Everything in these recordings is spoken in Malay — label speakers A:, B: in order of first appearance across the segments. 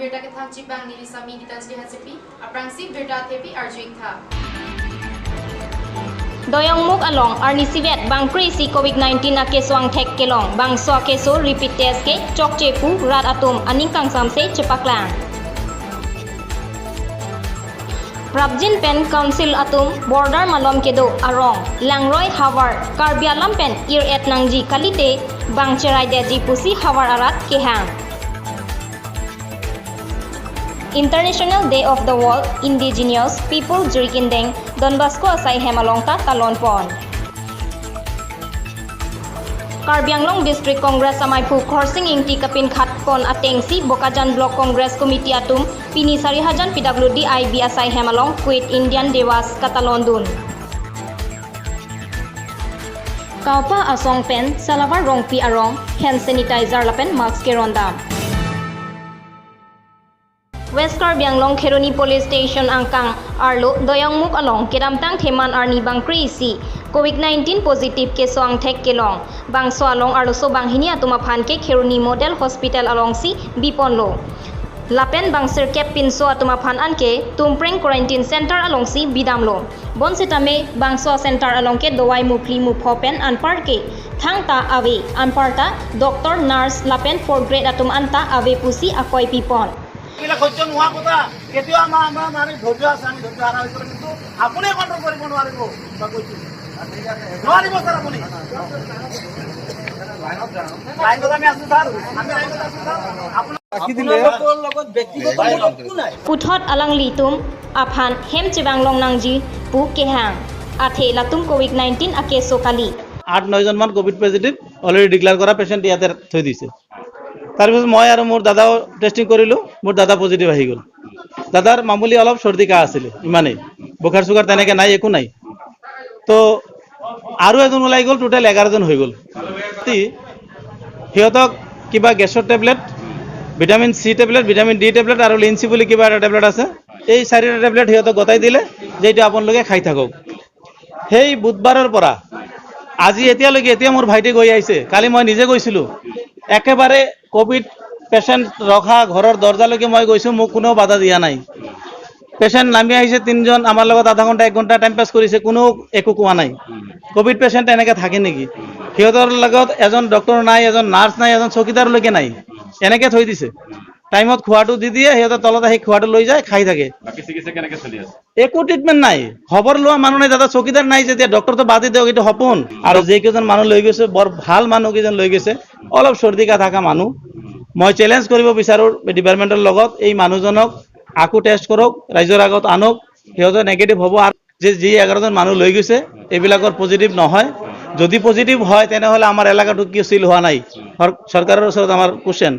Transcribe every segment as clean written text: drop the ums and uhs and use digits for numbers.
A: berita ke thang cibang ni sami kita sli hasipi aprangsi berita tepi arjuing tha
B: Doyong muk along arni sivet bang krisi COVID-19 ake swang thek kelong bang swa keso repeat test ke chok chepu rat atom aning kang samse chepaklang Rabjin pen council atum border malom kedo arong langroy hawar karbialam pen ir et nangji kalite bang cherai deji pusi hawar arat kehang International Day of the World Indigenous People Jurikindeng Don Bosco asai hemalongta talon pon Karbianglong District Congress amai pu khorsing ingti kapin khat kon atengsi Bokajan Block Congress Committee atum pini sari hajan PWD IB asai hemalong quit Indian Dewas katalondun Kaupa asong pen salavar rongpi arong hand sanitizer lapen mask kerondam West Karbianglong Kheroni Police Station angkang arlo doyang muk along kedamtang theman arni bangkri isi COVID-19 positive ke soang thek kelong bang soalong arlo so bang hini atuma phan ke Kheroni Model Hospital along si biponlo lapen bang sirkep pinso atuma phan anke tumpreng quarantine center along si bidamlo bon setame bang so center along ke dowai mupli muphopen anpar ke thangta ave anparta doctor nurse lapen 4th grade atum anta ave pusi akoi pipon
C: Kila khojjon হোৱা কথা কেতিয়া আমাৰ মাৰি ধৈৰ্য আছে আমি ধৈৰ্য হাৰা হৈছে কিন্তু আপুনি কন্ট্ৰল কৰিব নোৱাৰিব বা কৈছো নোৱাৰিব স্যাৰ আপুনি লাইনত আমি আছো স্যাৰ আমি লাইনত আছো স্যাৰ আপোনাৰ লগত ব্যক্তিগত কোনো নাই
B: পুথত আলাং লিতুম আফান হেম চিবাংলং নাংজি পু কেহাং আথে লাতুম COVID-19 আকে সোকালি
D: 8-9 জন মান কোভিড পজিটিভ অলরেডি ডিক্লেয়ার করা পেশেন্ট ইয়াতে থৈ দিছে তাৰপিছত মই আৰু মোৰ দাদাও টেষ্টিং কৰিলোঁ মোৰ দাদা পজিটিভ আহি গ'ল দাদাৰ মামুলি অলপ সৰ্দি কাহ আছিলে ইমানেই বুখাৰ চুগাৰ তেনেকৈ নাই একো নাই তো আৰু এজন ওলাই গ'ল টোটেল 11 জন হৈ গ'ল সিহঁতক কিবা গেছৰ tablet vitamin C tablet vitamin D tablet আৰু লিনচি বুলি কিবা এটা টেবলেট আছে এই চাৰিটা টেবলেট সিহঁতক গতাই দিলে যে এইটো আপোনালোকে খাই থাকক সেই বুধবাৰৰ পৰা আজি এতিয়ালৈকে এতিয়া মোৰ ভাইটি গৈ আহিছে কালি মই নিজে গৈছিলোঁ একেবাৰে কোভিড পেশেন্ট ৰখা ঘৰৰ দৰজালৈকে মই গৈছোঁ মোক কোনো বাধা দিয়া নাই পেশেন্ট নামি আহিছে তিনজন আমাৰ লগত আধা ঘণ্টা 1 ঘণ্টা টাইম পাছ কৰিছে কোনো একো কোৱা নাই কোভিড পেশেন্ট এনেকৈ থাকে নেকি সিহঁতৰ লগত এজন ডক্টৰ নাই এজন নাৰ্ছ নাই এজন চকীদাৰলৈকে নাই এনেকৈ থৈ দিছে টাইমত খোৱাটো দি দিয়ে সিহঁতৰ তলত আহি খোৱাটো লৈ যায় খাই থাকে
E: বাকি চিকিৎসা কেনেকৈ চলি আছে
D: একো ট্ৰিটমেণ্ট নাই খবৰ লোৱা মানুহ নাই দাদা চকীদাৰ নাই যেতিয়া ডক্টৰটো বাদি দিয়ক এইটো সপোন আৰু যেইকেইজন মানুহ লৈ গৈছে বৰ ভাল মানুহকেইজন লৈ গৈছে অলপ সৰ্দি কাহ থকা মানুহ মই চ্যালেঞ্জ কৰিব বিচাৰোঁ ডিপাৰ্টমেণ্টৰ লগত এই মানুহজনক আকো টেষ্ট কৰক ৰাইজৰ আগত আনক সিহঁতৰ নেগেটিভ হ'ব আৰু যি 11 জন মানুহ লৈ গৈছে এইবিলাকৰ পজিটিভ নহয় যদি পজিটিভ হয় তেনেহ'লে আমাৰ এলেকাটো কিয় সিল হোৱা নাই চৰকাৰৰ ওচৰত আমাৰ কোৱেশ্চন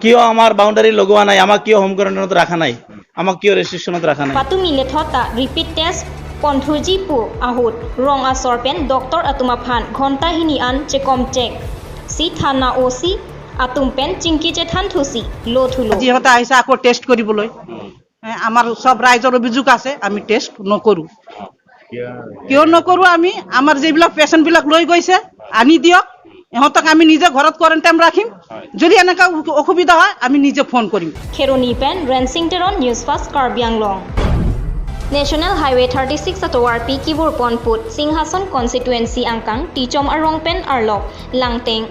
D: কিয় আমাৰ বাউণ্ডাৰী লগোৱা নাই আমাক কিয় হোম কোৱাৰেণ্টাইনত ৰাখা নাই আমাক কিয় ৰেষ্ট্ৰিকশ্যনত ৰাখা নাই
B: পাতু মিলে থতা ৰিপিট টেষ্ট পন্থুজি পু আহুত ৰং আসৰ পেন ডক্টৰ আতুমা ফান ঘণ্টা হিনি আন চেকম চেক সি থানা ওসি আতুম পেন চিংকি যে থান থুসি লো থুলো
F: যিহতা আহিছে আকৌ টেষ্ট কৰিবলৈ আমাৰ সব ৰাইজৰ অভিযোগ আছে আমি টেষ্ট নকৰো কিয় নকৰো আমি আমাৰ যেবিলাক পেশেন্ট বিলাক লৈ গৈছে আনি দিয়ক ইহঁতক আমি নিজে ঘৰত কোৱাৰেণ্টাইন ৰাখিম যদি এনেকা অসুবিধা হয় আমি নিজে ফোন কৰিম
B: খেৰনি পেন ৰেনসিংটেৰন news fast Karbi Anglong National Highway 36 atowar pi kibur ponput Singhason constituency angkang tichom arong pen arlok langteng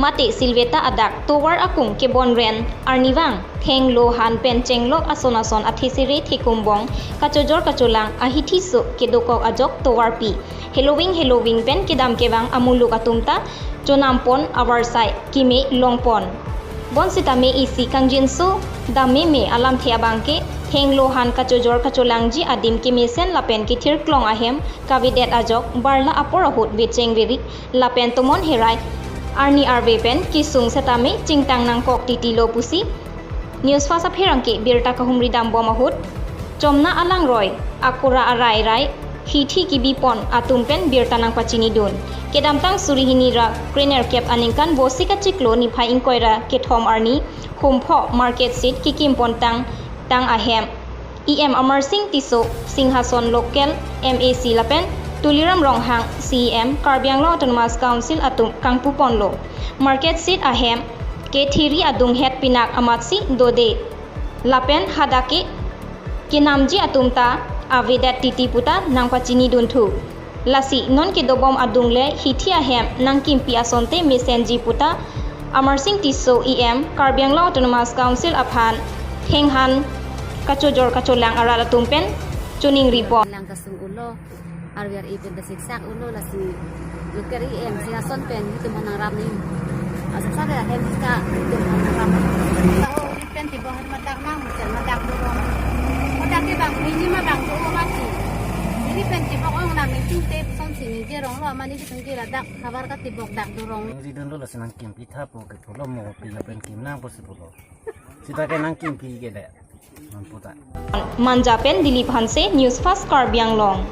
B: mate silveta adak towar akung ke bonren arniwang thenglo han pen chenglok asonason athisire thikumbong kachojor kacholang ahithiso kedokok ajok towar pi Halloween pen kedam kewang amuluk atumta jonampon awarsai kime longpon bon sitame isi kangjinso dame me alam thia bangke Henglohan kachojor kacholangji adim kimisen lapen kithir klong ahem kavidet ajok barla aporahut becheng ririk lapen tomon herai arni arbe pen kisung setame cingtang nang kok titilo pusi news fasa pherangke birta kahumri dam bomahut chomna alang roy akura arai rai hithi kibipon atum pen birta nang pachini dun kedamtang surihini ra krener kep aningkan bosika chiklo ni phai inkoira kethom arni humpho market seat kikim pontang tang ahem em Amar Singh Tiso Singhason Local MAC lapen tuliram ronghang CM Karbianglong Autonomous Council atum kangpu ponlo market seat ahem ke thiri adung het pinak amatsi dode lapen hadake kinamji atumta avedat titi puta nang pachini duntu lasi non ke dobom adungle hitia hem nang kimpi asonte mesenji puta Amar Singh Tiso EM Karbi Anglong Autonomous Council aphan henghan kachojor kacholang arala tumpen chuning ripon
E: lang kasung ulo arwiar ipin dasiksak ulo lasi luker EM Singason pen itu manarap ni asa sada hem ka itu manarap tahu pen tibo har madak nang madak dorong madak ke bang ini mah bang tu mati jadi pen tibo orang nang itu tep son sini je rong lo mani itu kira dak kabar ka tibo dak dorong
G: Di dulu lah senang kimpi thapo ke pulau mau pilih pen kim nang pos pulau. Sita ke nang kimpi ke deh, mampu tak.
B: Manjapen Dilip Hanse News Fast Karbi Anglong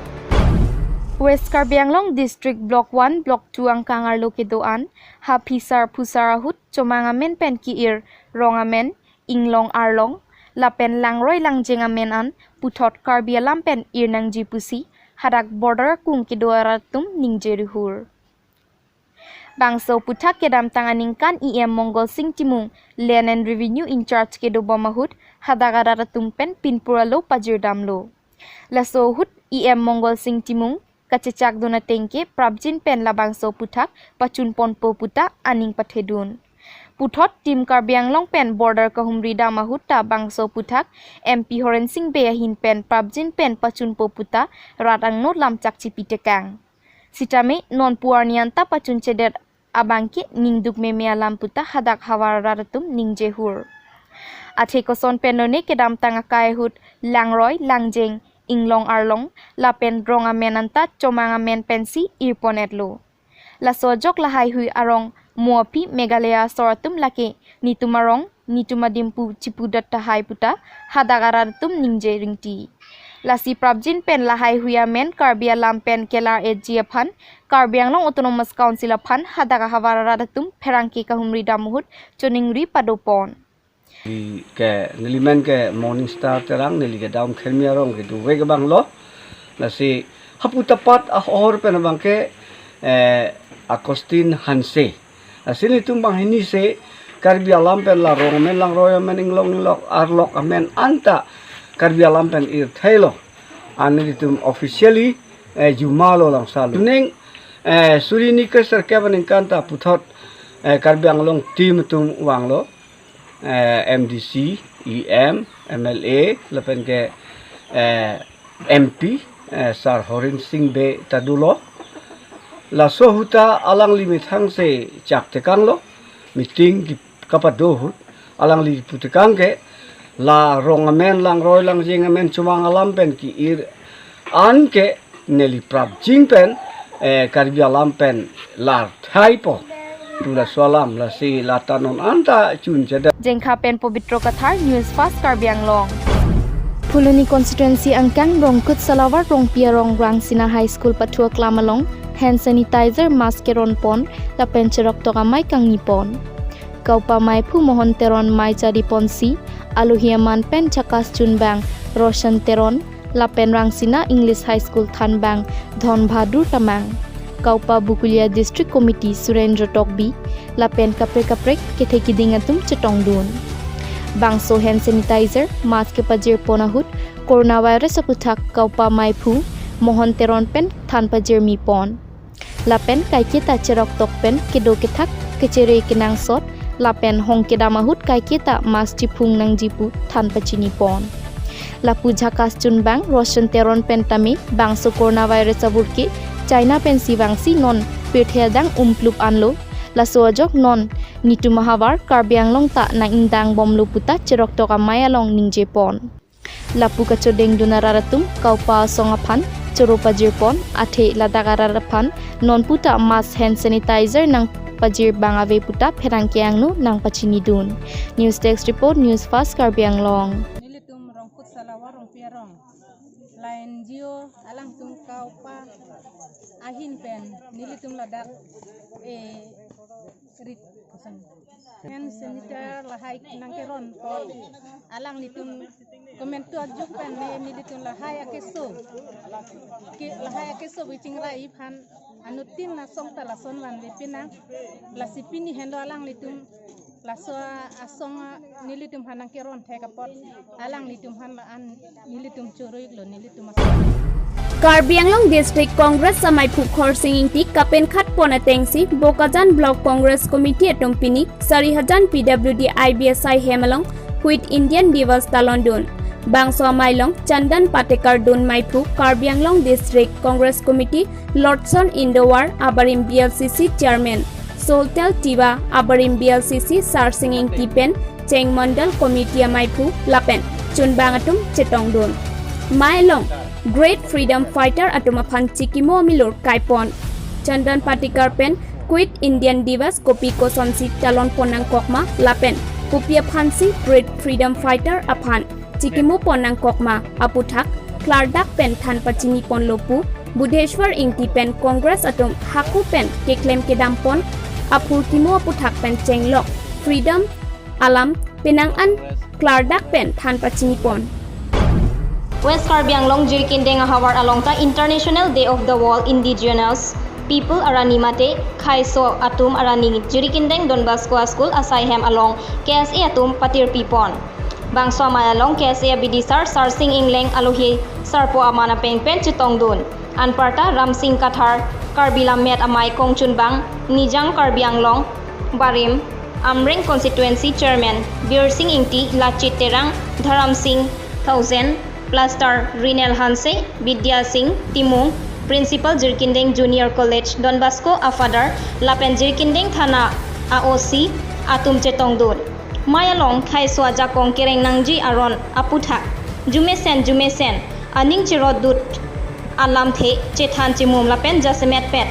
H: West Karbi Anglong District Block 1 Block 2 ang kangarlo kedoan hapisar pusarahut comangamen pen kiir rongamen inglong arlong lapen langroy langjengamen an putot Karbi alam pen ir nang jipusi hadak border kung kedoaratum ningjeruhur Bangso putak kedam tanganingkan IM Mongol Singh Timung Land and Revenue in charge kedo bomahut hadagara tumpen pinpuralo pajirdamlo. Laso hut IM Mongol Singh Timung kacecak dona tengke prabjin pen la bangso putak pacun ponpo puta aning pathedun. Puthot tim Karbi Anglong pen border kahumri damahut ta bangso putak MP Horen Singh beahin pen prabjin pen pacun po puta radang no lamcak cipitekang. Sitame non puarnianta pacun ceder abangki ningduk meme alam puta hadak hawararatum ningjehur. Athe koson penone kedam tanga kaehut langroy langjeng inglong arlong lapen ronga menanta comanga men pensi irponetlo. La sojok lahai hui arong muapi megalea soratum lake nitumarong nitumadimpu cipudat tahai puta hadagaratum ningje ringti. Lasi prabjin pen lahai huyamen Karbi alam pen kelar edjiaphan Karbi Anglong Autonomous Council aphan hadaga hawararatum perangki kahumri damuhut choningri padopon
I: ke nilimen ke Morning Star terang nili ke daum khelmiarong ke duwe ke banglo lasi haputapat ahor pen bang ke Agustin Hanse asili tumbang ini se Karbi alam pen la rong men lang roya men inglong arlok amen anta Karbi alam pen ir thailo ani tum officially jumalo lang salu tuning surini ke serkaban kanta puthot Karbi Anglong team tum wanglo MDC EM MLA lepen ke MP Sar Horin Singh be tadulo la sohuta alang limit hang se chak tekanglo meeting ki kapadohut alang li putekang ke la rongamen lang roy lang jingamen cumang alam pen ki ir an ke neli prab jingpen Karbi alam pen lar thaipo tula salam la si latanon anta chun jada
H: Jengka pen Pabitro Kathar News Fast Karbi Anglong Puluni constituency angkang rongkut salawar rongpia rong Rangsina High School patua klamalong hand sanitizer mask ron pon la pen cerok tokamai kang nipon kaupa mai pu mohon teron mai jadi ponsi aluhiaman pen cakas chunbang Roshan teron la pen Rangsina English High School Thanbang Dhon Bhadur tamang kaupa Bukulia District Committee Surendra Tokbi la pen kaprek kethe kidingatum chetong dun bangso hand sanitizer mask pajir ponahut coronavirus aputhak kaupa mai pu mohon teron pen than pajir mi pon la pen kai kita cerok tok pen kedo kethak kecere kinang sot lapen hong kedamahut kai kita mas cipung nang jipu than pachini pon lapu jhakas chunbang Roshan teron pentami bangso coronavirus aburki China pensi bangsi non pirthedang umplup anlo la sojok non nitu mahavar Karbi Anglong ta na indang bomlu puta cerok toka mayalong ningje pon lapu kacodeng dunararatum kaupa songaphan choropa jirpon athe ladagararapan non puta mas hand sanitizer nang pajir bangave puta pherangkiangnu nang pachini dun news desk report News Fast Karbi Anglong
F: nilitum rongkut salawar rongpia rong lain jio alang tum kaupa ahin pen nilitum ladak rit hand sanitizer lahai nangkeron pot alang litum komentu ajuk pen nilitum lahai akeso lahai akeso biching rai phan anutin na song tala son wan lepina la sipini hendo alang litum
J: laso asong nilitum hanang keron the kapot alang nitum han an nilitum choroi lo nilitum
H: Karbi Anglong District Congress samai pukhor singing ti kapen khat pona tengsi Bokajan Block Congress Committee atompini 4000 PWD IBSI hemalong Quit Indian Divas Talondun Bangso Mailong Chandan Patekar Dun Maipu Karbi Anglong District Congress Committee Lordson Indowar Abarim BLCC Chairman Soltel Tiba Abarim BLCC Sar Singing Tipen Cheng Mandal Committee Maipu Lapen Chunbangatum Chetongdun Mailong Great Freedom Fighter atuma phanchi kimo milur kaipon Chandan Patikar pen Quit Indian Divas kopi kosonsi talon ponang kokma lapen kupia phansi Great Freedom Fighter aphan chikimu ponang kokma aputhak Clardak pen than pachini pon lopu Budheshwar ingti pen Congress atom haku pen keklem kedampon apur kimo aputhak pen chenglok Freedom alam penangan Clardak pen than pachini pon
B: West Karbi Anglong jirikindeng hawar alongta International Day of the World Indigenous People arani mate khaiso atum arani jirikindeng Don Bosco School Asaihem along KSA atum patir pipon bangso mayalong KSA bidisar sarsing ingleng alohi sarpo amana pengpen chitongdun anparta Ramsing Kathar Karbi Lamet amai kongchunbang Nijang Karbi Anglong Barim Amreng Constituency Chairman Bir Singh Ingti Lachit Terang Dharam Singh 1000 Plaster Rinel Hanse, Vidya Singh, Timung, Principal Jirkindeng Junior College, Don Bosco, Afadar, Lapen Jirkindeng Thana, AOC, Atum Chetongdun. Mayalong, Khai Swaja Kong Kereng Nangji Aron, Aputhak, Jumesen, Aning Chirodut, Alam The, Chethan Chimum Lapen Jasemet Pet.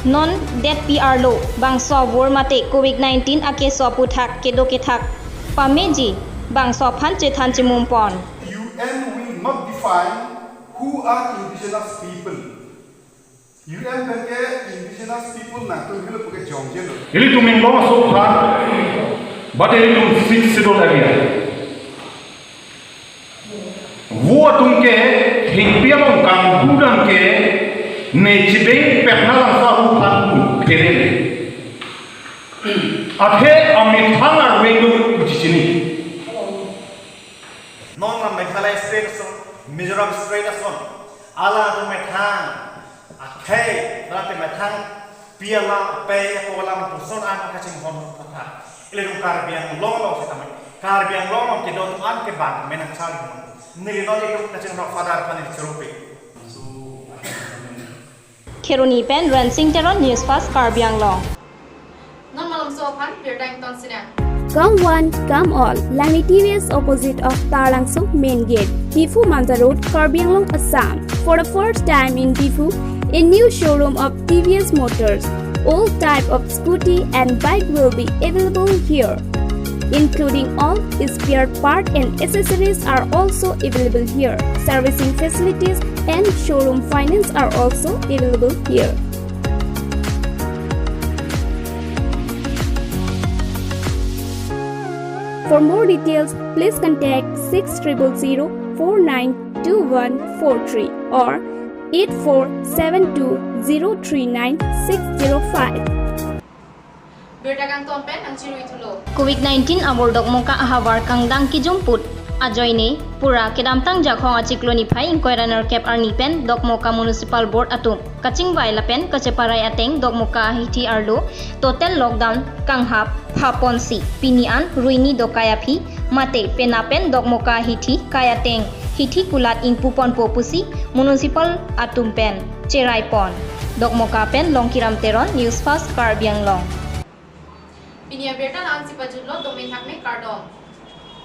B: Non Det PR Lo, Bangso Wurmate, COVID-19 Akeso Aputhak, Kedokethak, Pameji, Bangso Phan Chethan Chimum Pon.
K: UN will not define who are indigenous people. UN benke indigenous people na to hilo puke jongje lo.
L: Ili tu minglong so phan, but ili tu six sido lagi. Wo tumke hingpia mong kang budan ke nejibeng pehna langsa hu phan ku kere. Athe amit hangar wengu kucicini.
C: Non nam Meghalaya state son Mizoram state son ala do methang athe rate methang piala pe ko lam person an ka chim hon patha ile dum Karbi Anglong lo se tamai Karbi Anglong ke don an ke ban menang chali mon ni no le ka chim no father pan cherupe
B: Kheruni pen Ransing Teron News Fast Karbi Anglong
A: Non malam so phan Bir Dang Ton Sidang
H: Come one, come all. Langi TVS opposite of Tarlangsong Main Gate, Bifu Manta Road, Karbi Anglong, Assam. For the first time in Bifu, a new showroom of TVS Motors. All type of scooty and bike will be available here, including all spare part and accessories are also available here. Servicing facilities and showroom finance are also available here. For more details, please contact 6000492143 or 8472039605.
A: Bir Dagang Ton Pen ang Chirui Tulo
B: COVID-19 amordok moka ahawar kangdang kijumput ajoine pura kedamtang jakhong achikloni phai inquirer cap arni pen dokmoka municipal board atum kaching bai lapen kacheparai ateng dokmoka hithi arlo total lockdown kanghap haponsi pinian ruini dokaya phi mate penapen dokmoka hithi kayateng hithi kulat ingpupon popusi municipal atum pen cherai pon dokmoka pen longkiram teron news fast Karbi Anglong
A: Pinia Bertan ang Sipajudlo Domin Hakme Kardong